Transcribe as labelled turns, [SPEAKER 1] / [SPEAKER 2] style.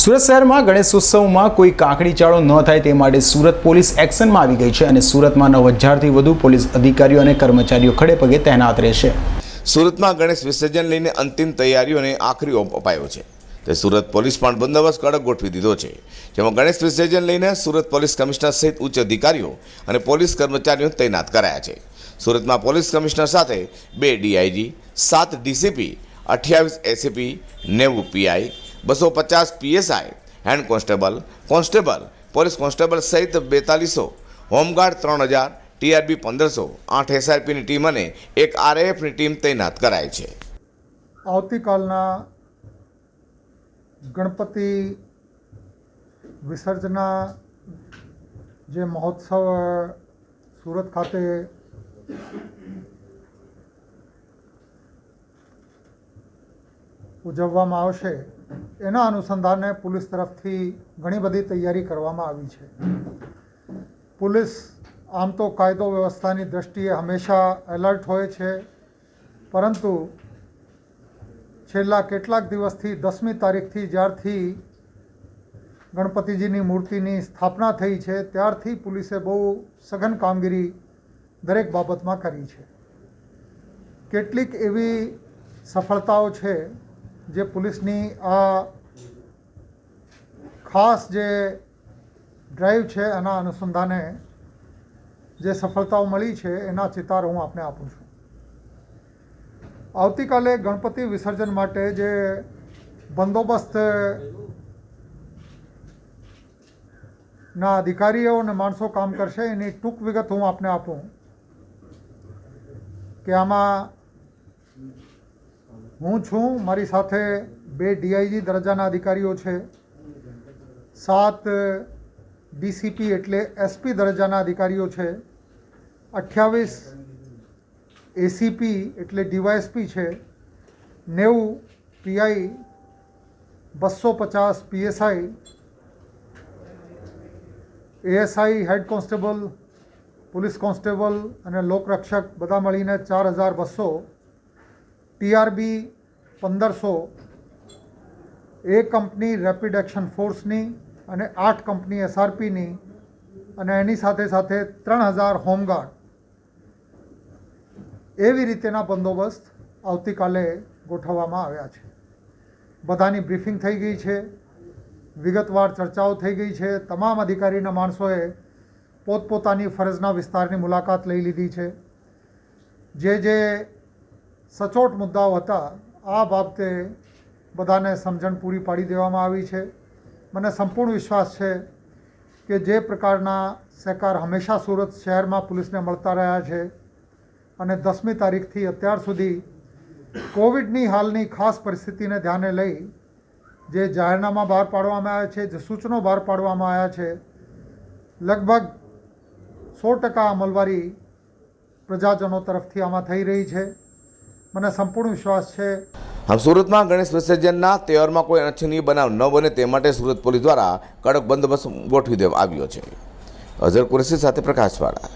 [SPEAKER 1] સુરત શહેરમાં ગણેશોત્સવમાં કોઈ કાકડી ચાળો ન થાય તે માટે સુરત પોલીસ એક્શનમાં આવી ગઈ છે અને સુરતમાં 9000થી વધુ પોલીસ અધિકારીઓ અને કર્મચારીઓ ખડે પગે તૈનાત રહેશે।
[SPEAKER 2] સુરતમાં ગણેશ વિસર્જન લઈને અંતિમ તૈયારીઓને આખરી ઓપ અપાયો છે। તે સુરત પોલીસ પણ બંદોબસ્ત કડક ગોઠવી દીધો છે, જેમાં ગણેશ વિસર્જન લઈને સુરત પોલીસ કમિશનર સહિત ઉચ્ચ અધિકારીઓ અને પોલીસ કર્મચારીઓ તૈનાત કરાયા છે। સુરતમાં પોલીસ કમિશનર સાથે 2 DIG, 7 DCP, 28 ACP, 90 PI, 250 PSI, hand constable, police constable સહિત 4200, હોમગાર્ડ 3000, ટીઆરબી 1500, 8 એસઆરપીની ટીમ અને 1 આરએએફની ટીમ તૈનાત કરાઈ છે।
[SPEAKER 3] આવતીકાલના ગણપતિ વિસર્જનના જે મહોત્સવ સુરત ખાતે ઉજવવામાં આવશે એના અનુસંધાને પોલીસ તરફથી ઘણી બધી તૈયારી કરવામાં આવી છે। પોલીસ આમ તો કાયદો વ્યવસ્થાની દૃષ્ટિએ હંમેશા એલર્ટ હોય છે, પરંતુ છેલ્લા કેટલાક દિવસથી 10મી તારીખથી જ્યારથી ગણપતિજીની મૂર્તિની સ્થાપના થઈ છે ત્યારથી પોલીસે બહુ સઘન કામગીરી દરેક બાબતમાં કરી છે। કેટલીક એવી સફળતાઓ છે જે પોલીસની આ ખાસ જે ડ્રાઈવ છે એના અનુસંધાને જે સફળતાઓ મળી છે એના ચિતાર હું આપને આપું છું। આવતીકાલે ગણપતિ વિસર્જન માટે જે બંદોબસ્ત ના અધિકારીઓ અને માણસો કામ કરશે એની ટૂંક વિગત હું આપને આપું કે આમાં હું છું, મારી સાથે 2 ડીઆઈજી દરજ્જાના અધિકારીઓ છે, 7 ડીસીપી એટલે એસપી દરજ્જાના અધિકારીઓ છે, 28 એસીપી એટલે ડીવાયએસપી છે, 90 PI, 250 PSI, ASI, head constable, police constable અને લોકરક્ષક બધા મળીને 4200, ટીઆરબી 1500, 1 કંપની રેપિડ એક્શન ફોર્સની અને 8 કંપની એસઆરપીની અને એની સાથે સાથે 3000 હોમગાર્ડ, એવી રીતેના બંદોબસ્ત આવતીકાલે ગોઠવવામાં આવ્યા છે। બધાની બ્રીફિંગ થઈ ગઈ છે, વિગતવાર ચર્ચાઓ થઈ ગઈ છે। તમામ અધિકારીના માણસોએ પોતપોતાની ફરજના વિસ્તારની મુલાકાત લઈ લીધી છે। જે સચોટ મુદ્દાઓ હતા આ બાબતે બધાને સમજણ પૂરી પાડી દેવામાં આવી છે। મને સંપૂર્ણ વિશ્વાસ છે કે જે પ્રકારના સહકાર હંમેશા સુરત શહેરમાં પોલીસને મળતા રહ્યા છે અને 10મી તારીખથી અત્યાર સુધી કોવિડની હાલની ખાસ પરિસ્થિતિને ધ્યાને લઈ જે જાહેરનામા બહાર પાડવામાં આવ્યા છે, જે સૂચનો બહાર પાડવામાં આવ્યા છે, લગભગ 100% અમલવારી પ્રજાજનો તરફથી આમાં થઈ રહી છે। મને સંપૂર્ણ વિશ્વાસ છે।
[SPEAKER 2] સુરતમાં ગણેશ વિસર્જનના તહેવારમાં કોઈ અનિચ્છનીય બનાવ ન બને તે માટે સુરત પોલીસ દ્વારા કડક બંદોબસ્ત ગોઠવી દેવામાં આવ્યો છે। અઝર કુરેશી સાથે પ્રકાશવાળા।